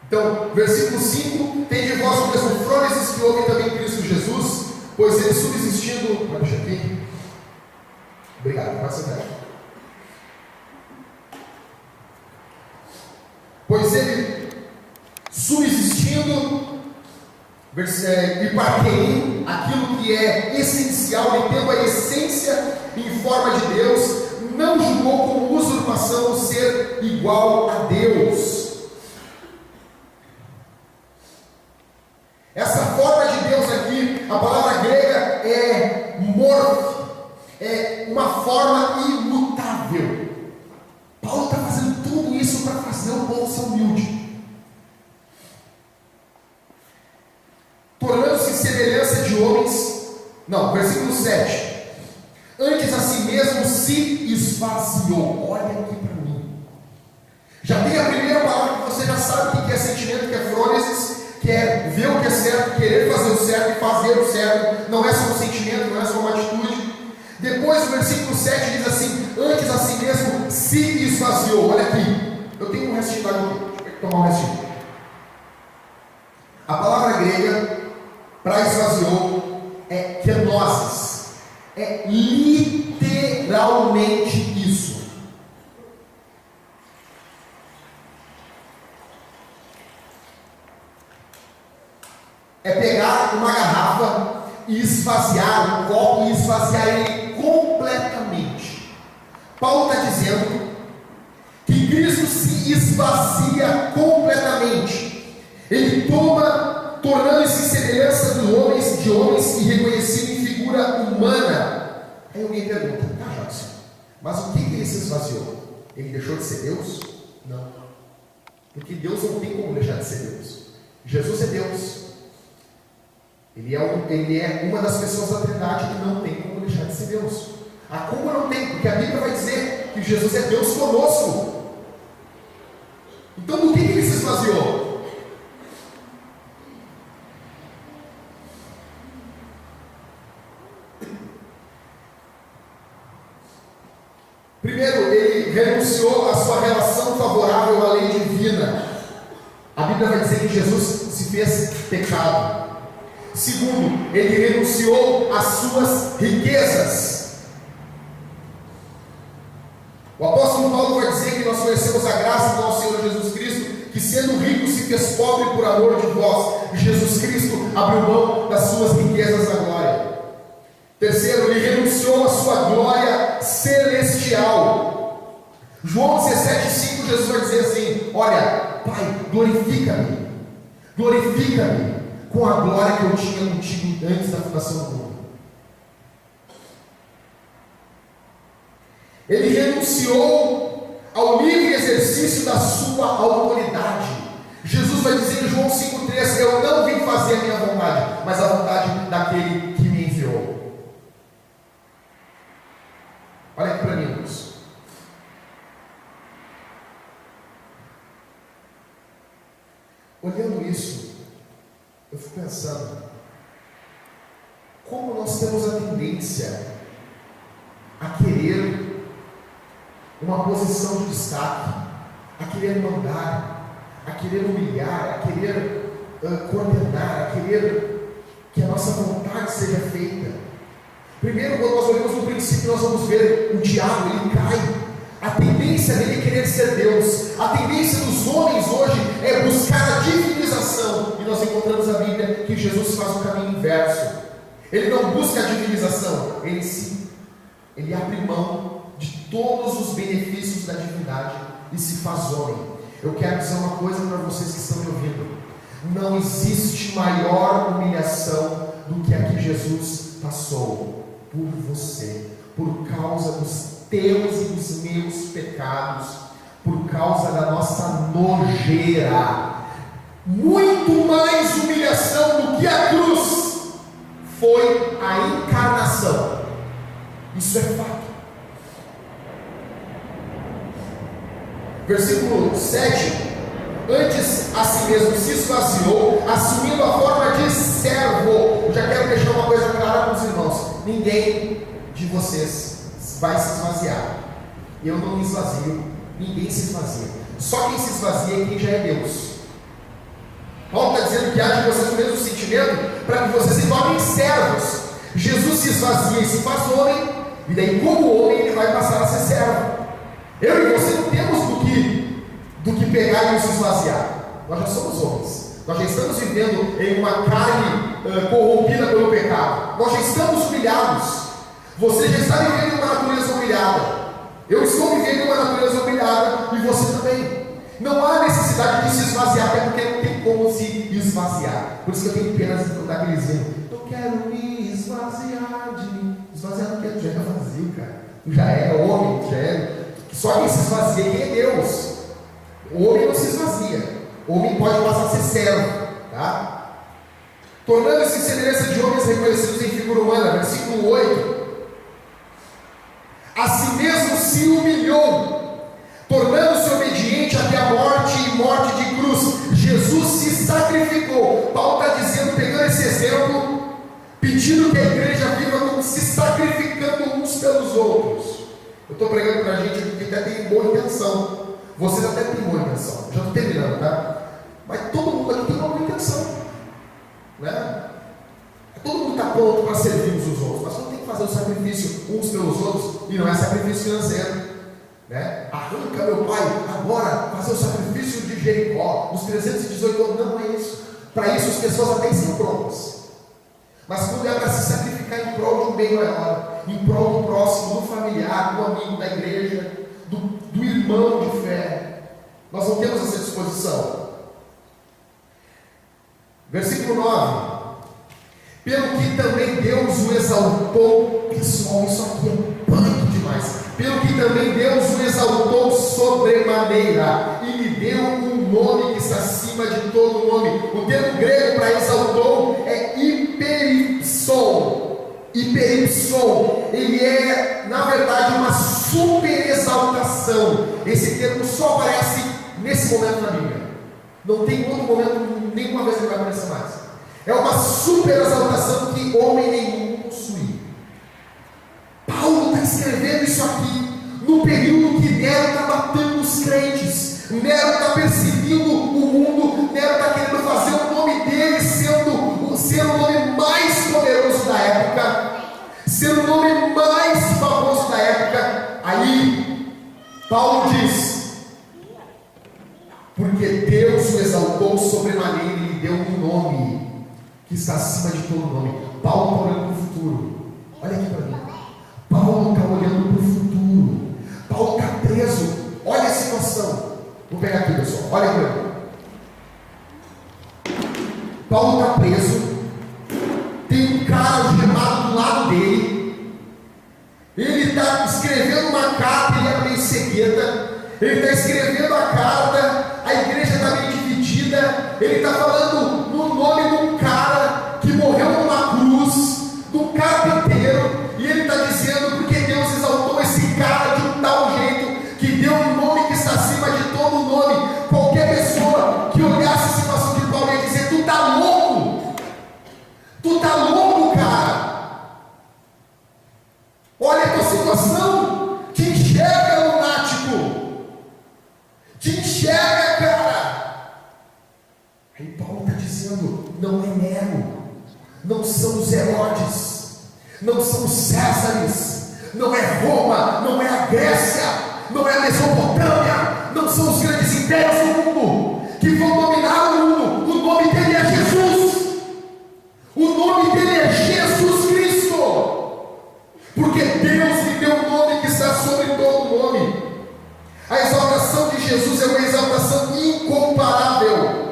Então, versículo 5, tem de vós o mesmo frônesis que houve também em Cristo Jesus, pois ele subsistindo, vai deixar aqui, obrigado, pode sentar. Pois ele subsistindo, hiparkein, aquilo que é essencial, ele tendo a essência em forma de Deus, não julgou como usurpação o ser igual a Deus. Essa forma de Deus aqui, a palavra grega é morphe, é uma forma imutável. Paulo está fazendo tudo isso para fazer o povo ser humilde, tornando-se semelhança de homens. Não, versículo 7. Antes a si mesmo se esvaziou. Olha aqui para mim. Já tem a primeira palavra que você já sabe o que é sentimento, que é frônesis. Que é ver o que é certo, querer fazer o certo e fazer o certo. Não é só um sentimento, não é só uma atitude. Depois o versículo 7 diz assim: antes a si mesmo se esvaziou. Olha aqui, eu tenho um restinho d'água aqui, deixa eu tomar um restinho. A palavra grega para esvaziou é kenosis. É literalmente isso. é pegar uma garrafa e esvaziar um copo e esvaziar ele completamente. Paulo está dizendo que Cristo se esvazia completamente. Ele toma, tornando-se semelhança de homens e reconhecido em figura humana. Aí alguém pergunta, tá, Jackson, mas o que ele se esvaziou? Ele deixou de ser Deus? Não. Porque Deus não tem como deixar de ser Deus. Jesus é Deus. Ele é uma das pessoas da Trindade que não tem como deixar de ser Deus. A como não tem, porque a Bíblia vai dizer que Jesus é Deus conosco. Então do que ele se esvaziou? Primeiro, ele renunciou à sua relação favorável à lei divina. A Bíblia vai dizer que Jesus se fez pecado. Segundo, ele renunciou às suas riquezas. O apóstolo Paulo vai dizer que nós conhecemos a graça do nosso Senhor Jesus Cristo, que sendo rico se fez pobre por amor de vós. Jesus Cristo abriu mão das suas riquezas da glória. Terceiro, ele renunciou à sua glória celestial. João 17,5, Jesus vai dizer assim: olha, Pai, glorifica-me com a glória que eu tinha contigo antes da fundação do mundo. Ele renunciou ao livre exercício da sua autoridade. Jesus vai dizer em João 5,3: eu não vim fazer a minha vontade, mas a vontade daquele que me enviou. Olha aqui para mim, irmãos. Olhando isso, eu fico pensando como nós temos a tendência a querer uma posição de destaque, a querer mandar, a querer humilhar, a querer condenar, a querer que a nossa vontade seja feita. Primeiro, quando nós olhamos no princípio, nós vamos ver o diabo, ele cai. A tendência dele é querer ser Deus. A tendência dos homens hoje é buscar a divinização. E nós encontramos na Bíblia que Jesus faz o caminho inverso. Ele não busca a divinização, ele abre mão de todos os benefícios da divindade e se faz homem. Eu quero dizer uma coisa para vocês que estão me ouvindo: não existe maior humilhação do que a que Jesus passou por você, por causa dos teus e dos meus pecados, por causa da nossa nojeira. Muito mais humilhação do que a cruz foi a encarnação. Isso é fato. Versículo 7: antes a si mesmo se esvaziou, assumindo a forma de servo. Eu já quero deixar uma coisa clara para os irmãos: ninguém de vocês vai se esvaziar. Eu não me esvazio, ninguém se esvazia. Só quem se esvazia é quem já é Deus. Paulo está dizendo que há de vocês o mesmo sentimento, para que vocês se tornem servos. Jesus se esvazia e se faz homem, e daí, como homem, ele vai passar a ser servo. Eu e você não temos do que pegar e nos esvaziar. Nós já somos homens. Nós já estamos vivendo em uma carne corrompida pelo pecado. Nós já estamos humilhados. Você já está vivendo uma natureza humilhada. Eu estou vivendo uma natureza humilhada, e você também. Não há necessidade de se esvaziar, até porque não tem como se esvaziar. Por isso que eu tenho pena daqueles erros. Eu quero me esvaziar de mim. Esvaziar do que? Tu já é vazio, cara. Tu já é homem, tu já é. Só quem se esvazia quem é Deus. O homem não se esvazia. O homem pode passar a ser servo, tá? Tornando-se semelhança de homens reconhecidos em figura humana. Versículo 8: a si mesmo se humilhou, tornando-se obediente até a morte e morte de cruz. Jesus se sacrificou. Paulo está dizendo, pegando esse exemplo, pedindo que a igreja viva como se sacrificando uns pelos outros. Eu estou pregando para a gente que até tem boa intenção. Vocês até têm boa intenção. Já estou terminando, tá? Mas todo mundo aqui tem uma boa intenção, né? Todo mundo está pronto para servir uns aos outros, mas não tem que fazer o sacrifício uns pelos outros, e não é sacrifício financeiro, né? Arranca, meu pai, agora fazer o sacrifício de Jericó, os 318 anos. Não é isso. Para isso as pessoas até estão prontas. Mas quando é para se sacrificar em prol de um bem maior, em prol do próximo, do familiar, do amigo, da igreja, do irmão de fé, nós não temos essa disposição. Versículo 9. Pelo que também Deus o exaltou, pessoal, isso aqui é punk demais. Pelo que também Deus o exaltou sobremaneira e lhe deu um nome que está acima de todo nome. O termo grego para exaltou é hiperipson. Hiperipson, ele é, na verdade, uma super exaltação. Esse termo só aparece nesse momento na Bíblia. Não tem outro momento, nenhuma vez ele vai aparecer mais. É uma super exaltação que homem nenhum possui. Paulo está escrevendo isso aqui no período que Nero está matando os crentes. Nero está perseguindo o mundo. Nero está querendo fazer o nome dele ser o nome mais poderoso da época, ser o nome mais famoso da época. Aí Paulo diz: porque Deus o exaltou sobremaneira e lhe deu um nome que está acima de todo nome. Paulo está olhando para o futuro. Olha aqui para mim. Paulo está olhando para o futuro. Paulo está preso. Olha a situação. Vou pegar aqui, pessoal. Olha para mim. Paulo está preso. Tem um cara algemado do lado dele. Ele está escrevendo uma carta. Ele é meio cegueta. Ele está escrevendo a carta. A igreja está meio dividida. Ele está falando no nome de um cara que morreu numa cruz, de um carpinteiro. E ele está dizendo porque Deus exaltou esse cara de um tal jeito que deu um nome que está acima de todo nome. Qualquer pessoa que olhasse a situação de Paulo ia dizer: tu está louco, tu está louco, cara. Olha a tua situação, te enxerga, lunático, te enxerga, cara. Aí Paulo está dizendo: não é Nero, não são os Herodes, não são os Césares, não é Roma, não é a Grécia, não é a Mesopotâmia, não são os grandes impérios do mundo que vão dominar o mundo. O nome dele é Jesus. O nome dele é Jesus Cristo. Porque Deus lhe deu um nome que está sobre todo nome. A exaltação de Jesus é uma exaltação incomparável.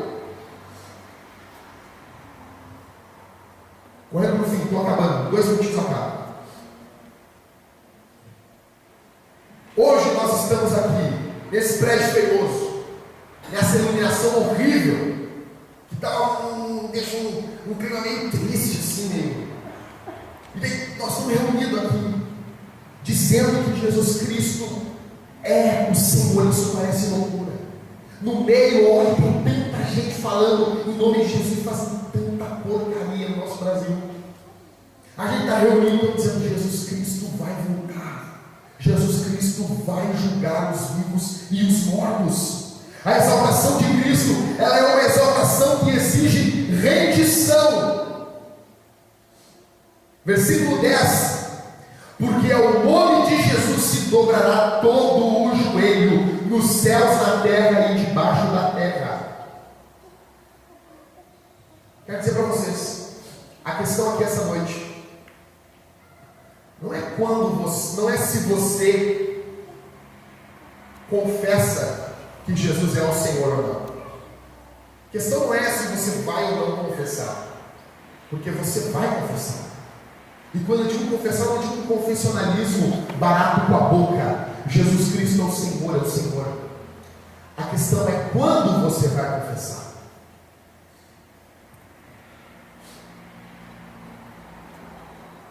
Correndo para o fim, estou acabando. 2 minutos acabam. Hoje nós estamos aqui, nesse prédio feioso, nessa iluminação horrível, que deixa um clima meio triste assim, meio. E daí nós estamos reunidos aqui, dizendo que Jesus Cristo é o Senhor. Isso parece loucura. No meio, olha, tem tanta gente falando em nome de Jesus e fazendo tanta porcaria no nosso Brasil. A gente está reunido dizendo que Jesus Cristo vai voltar. Jesus Cristo vai julgar os vivos e os mortos. A exaltação de Cristo, ela é uma exaltação que exige rendição. Versículo 10. Porque ao nome de Jesus se dobrará todo o joelho, nos céus, na terra e debaixo da terra. Quero dizer para vocês, a questão aqui essa noite não é não é se você confessa que Jesus é o Senhor ou não. A questão não é se você vai ou não confessar, porque você vai confessar. E quando eu digo confessar, eu não digo um confessionalismo barato com a boca. Jesus Cristo é o Senhor, é o Senhor. A questão é quando você vai confessar.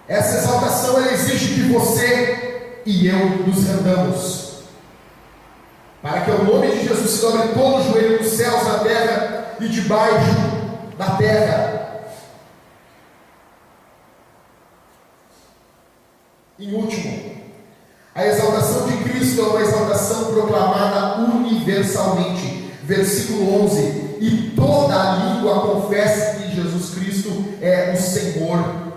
Essa exaltação, ela exige que você e eu nos rendamos, para que o nome de Jesus se dobre todo o joelho dos céus, na terra e debaixo da terra. Em último, a exaltação de Cristo é uma exaltação proclamada universalmente. Versículo 11: e toda a língua confesse que Jesus Cristo é o Senhor,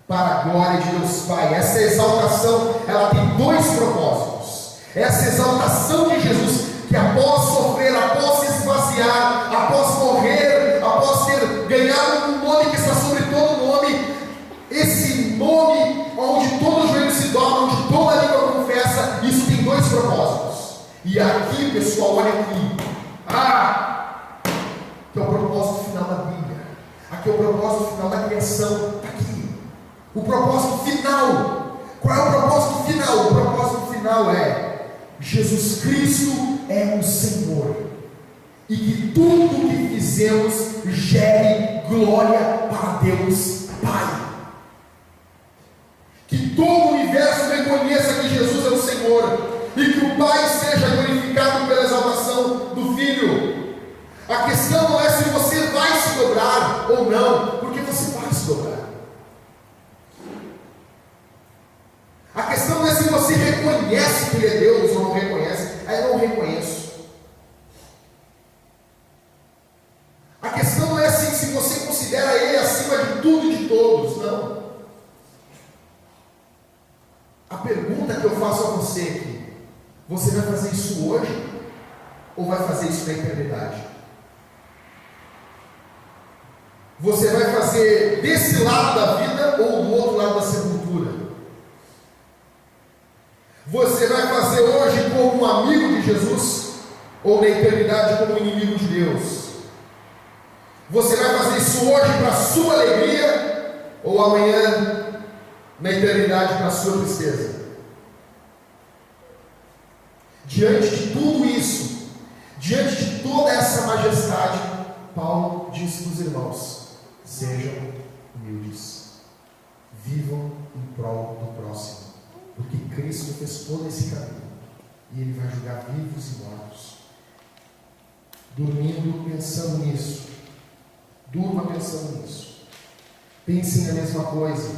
para a glória de Deus Pai. Essa exaltação, ela tem 2 propósitos. Essa exaltação de Jesus, que após sofrer, após se esvaziar, após morrer, após E aqui, pessoal, olha aqui. Que é o propósito final da Bíblia. Aqui é o propósito final da criação. Está aqui. O propósito final. Qual é o propósito final? O propósito final é: Jesus Cristo é o Senhor. E que tudo que fizemos gere glória para Deus Pai. Que todo o universo reconheça que Jesus é o Senhor. E que o Pai seja glorificado pela exaltação do Filho. A questão não é se você vai se dobrar ou não, porque você vai se dobrar. A questão não é se você reconhece que Ele é Deus ou não reconhece. Aí eu não reconheço. A questão não é assim, se você considera Ele acima de tudo e de todos. Não. A pergunta que eu faço a você aqui: você vai fazer isso hoje? Ou vai fazer isso na eternidade? Você vai fazer desse lado da vida ou do outro lado da sepultura? Você vai fazer hoje como um amigo de Jesus ou na eternidade como um inimigo de Deus? Você vai fazer isso hoje para a sua alegria ou amanhã na eternidade para a sua tristeza? Diante de tudo isso, diante de toda essa majestade, Paulo disse para os irmãos: sejam humildes, vivam em prol do próximo, porque Cristo fez todo esse caminho e Ele vai julgar vivos e mortos. Dormindo pensando nisso, durma pensando nisso, pensem na mesma coisa,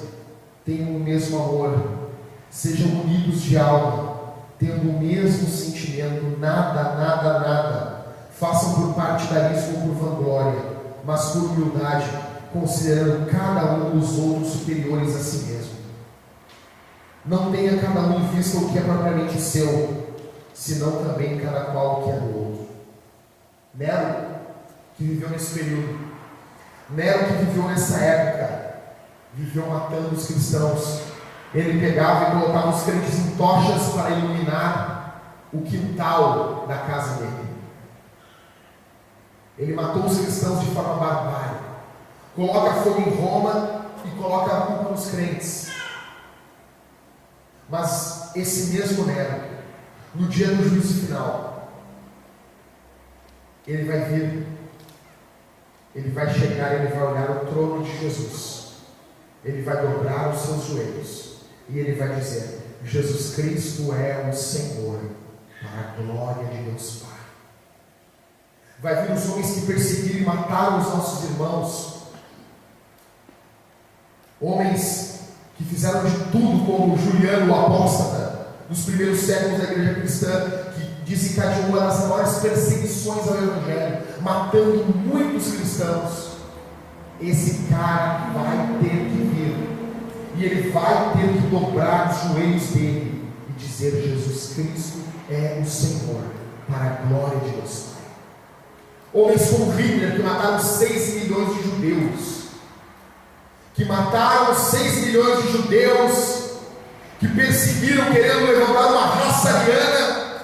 tenham o mesmo amor, sejam unidos de alma, tendo o mesmo sentimento, nada façam por partidarismo ou por vanglória, mas por humildade, considerando cada um dos outros superiores a si mesmo. Não tenha cada um em vista o que é propriamente seu, senão também cada qual o que é do outro. Nero, que viveu nesse período, Nero, que viveu nessa época, viveu matando os cristãos. Ele pegava e colocava os crentes em tochas para iluminar o quintal da casa dele. Ele matou os cristãos de forma barbárica. Coloca fogo em Roma e coloca a culpa nos crentes. Mas esse mesmo Nero, no dia do juízo final, ele vai vir, ele vai chegar, ele vai olhar o trono de Jesus, ele vai dobrar os seus joelhos e ele vai dizer: Jesus Cristo é o Senhor, para a glória de Deus Pai. Vai vir os homens que perseguiram e mataram os nossos irmãos, homens que fizeram de tudo, como Juliano o apóstata, nos primeiros séculos da igreja cristã, que desencadeou uma das maiores perseguições ao Evangelho, matando muitos cristãos. Esse cara vai ter que vir, e ele vai ter que dobrar os joelhos dele e dizer: Jesus Cristo é o Senhor, para a glória de Deus Pai. Homens como Hitler, que mataram 6 milhões de judeus, que mataram 6 milhões de judeus, que perseguiram, querendo levantar uma raça ariana,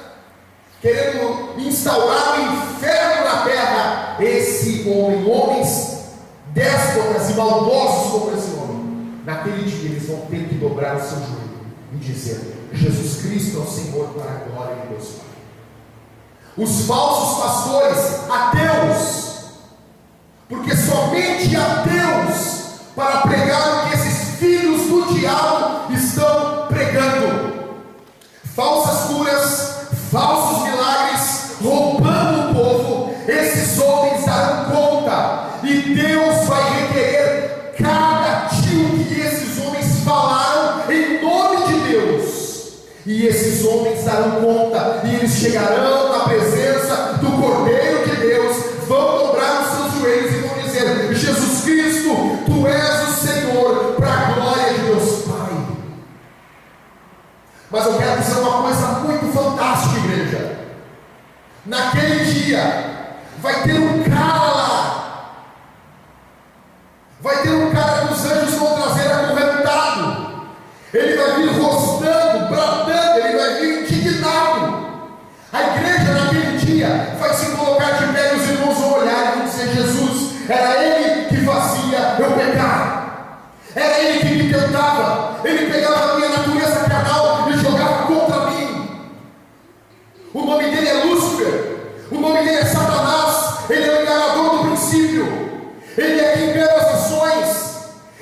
querendo instaurar um inferno na terra. Esse homem, homens déspotas e maldosos como esse homem, naquele dia eles vão ter que dobrar o seu joelho e dizer: Jesus Cristo é o Senhor, para a glória de Deus Pai. Os falsos pastores, ateus, porque somente ateus para pregar o que esses filhos do diabo estão pregando, falsas curas, falsos milagres, roubando o povo. Esses homens darão conta, e Deus vai requerer cada tio que esses homens falaram em nome de Deus, e esses homens darão conta, e eles chegarão na presença do Cordeiro de Deus, vão dobrar os seus joelhos e vão dizer: Jesus Cristo, Tu és o Senhor, para a glória de Deus Pai. Mas eu quero dizer uma coisa muito fantástica, igreja. Naquele dia vai ter um cara lá, vai ter um cara que os anjos vão trazer acorrentado. Ele vai vir rosnando, bradando, ele vai vir indignado. A igreja dia vai se colocar de pé e os irmãos vão olhar e vão dizer: Jesus, era Ele que fazia eu pecar, era Ele que me tentava, Ele pegava a minha natureza carnal e jogava contra mim. O nome dele é Lúcifer, o nome dele é Satanás, ele é o enganador do princípio, ele é quem pega as ações,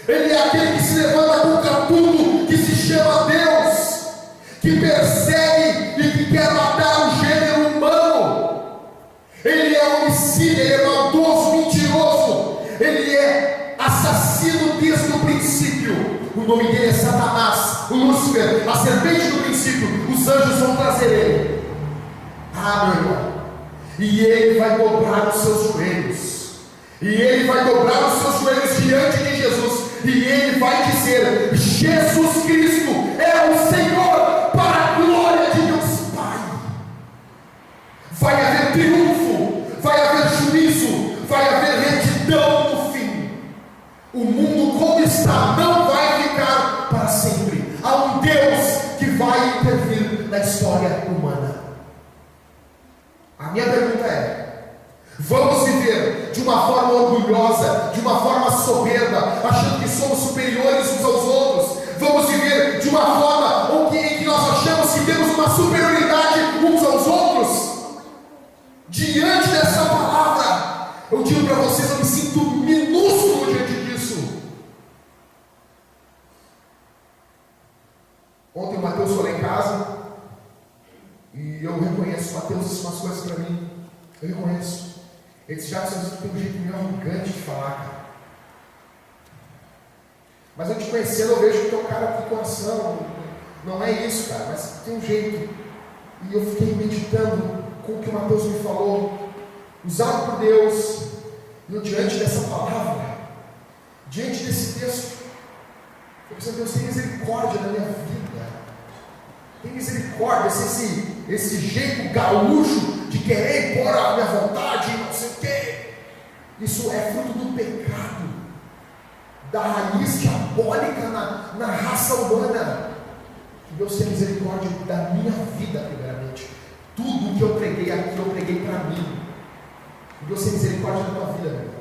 ele é aquele que se levanta contra tudo que se chama Deus, que persegue e que quer matar o gênero humano. Ele é homicida, ele é maldoso, mentiroso, ele é assassino desde o princípio. O nome dele é Satanás, Lúcifer, a serpente do princípio. Os anjos vão trazer ele. Meu irmão, e ele vai dobrar os seus joelhos, e ele vai dobrar os seus joelhos diante de Jesus, e ele vai dizer: Jesus Cristo é o Senhor, para a glória de Deus Pai. Vai haver triunfo, vai haver juízo, vai haver retidão no fim. O mundo como está não vai ficar para sempre. Há um Deus que vai intervir na história humana. A minha pergunta é: vamos viver de uma forma orgulhosa, de uma forma soberba, achando que somos superiores uns aos outros? Vamos viver de uma forma em que nós achamos que temos uma superioridade uns aos outros? Diante dessa palavra, eu digo para vocês, eu me sinto minúsculo diante disso. Ontem o Mateus foi lá em casa, e eu reconheço, Mateus disse umas coisas para mim, eu reconheço. Ele disse: já que você tem um jeito meio arrogante de falar, cara. Mas eu te conhecendo, eu vejo que tu é um cara com coração. Não é isso, cara, mas tem um jeito. E eu fiquei meditando com o que o Mateus me falou, usado por Deus, e diante dessa palavra, diante desse texto, eu pensei: Deus, tem misericórdia da minha vida. Tem misericórdia, esse jeito gaúcho de querer impor a minha vontade, não sei o quê. Isso é fruto do pecado, da raiz diabólica na raça humana. Que Deus tenha misericórdia da minha vida, primeiramente. Tudo que eu preguei aqui, eu preguei para mim. Que Deus tenha misericórdia da tua vida, meu irmão.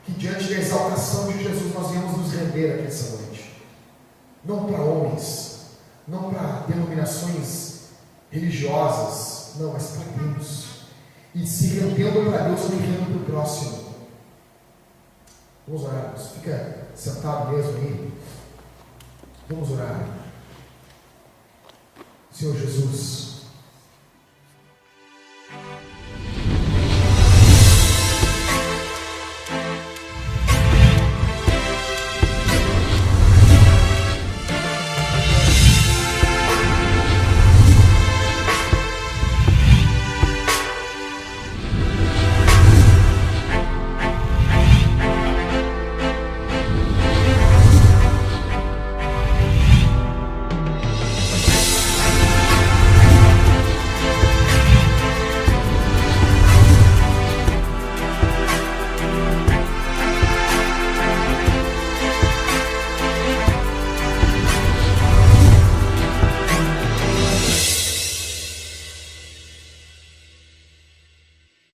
Que diante da exaltação de Jesus nós viemos nos render aqui essa noite. Não para homens, não para denominações religiosas, não, mas para Deus. E se rendendo para Deus, me rendo para o próximo. Vamos orar, fica sentado mesmo aí. Vamos orar. Senhor Jesus,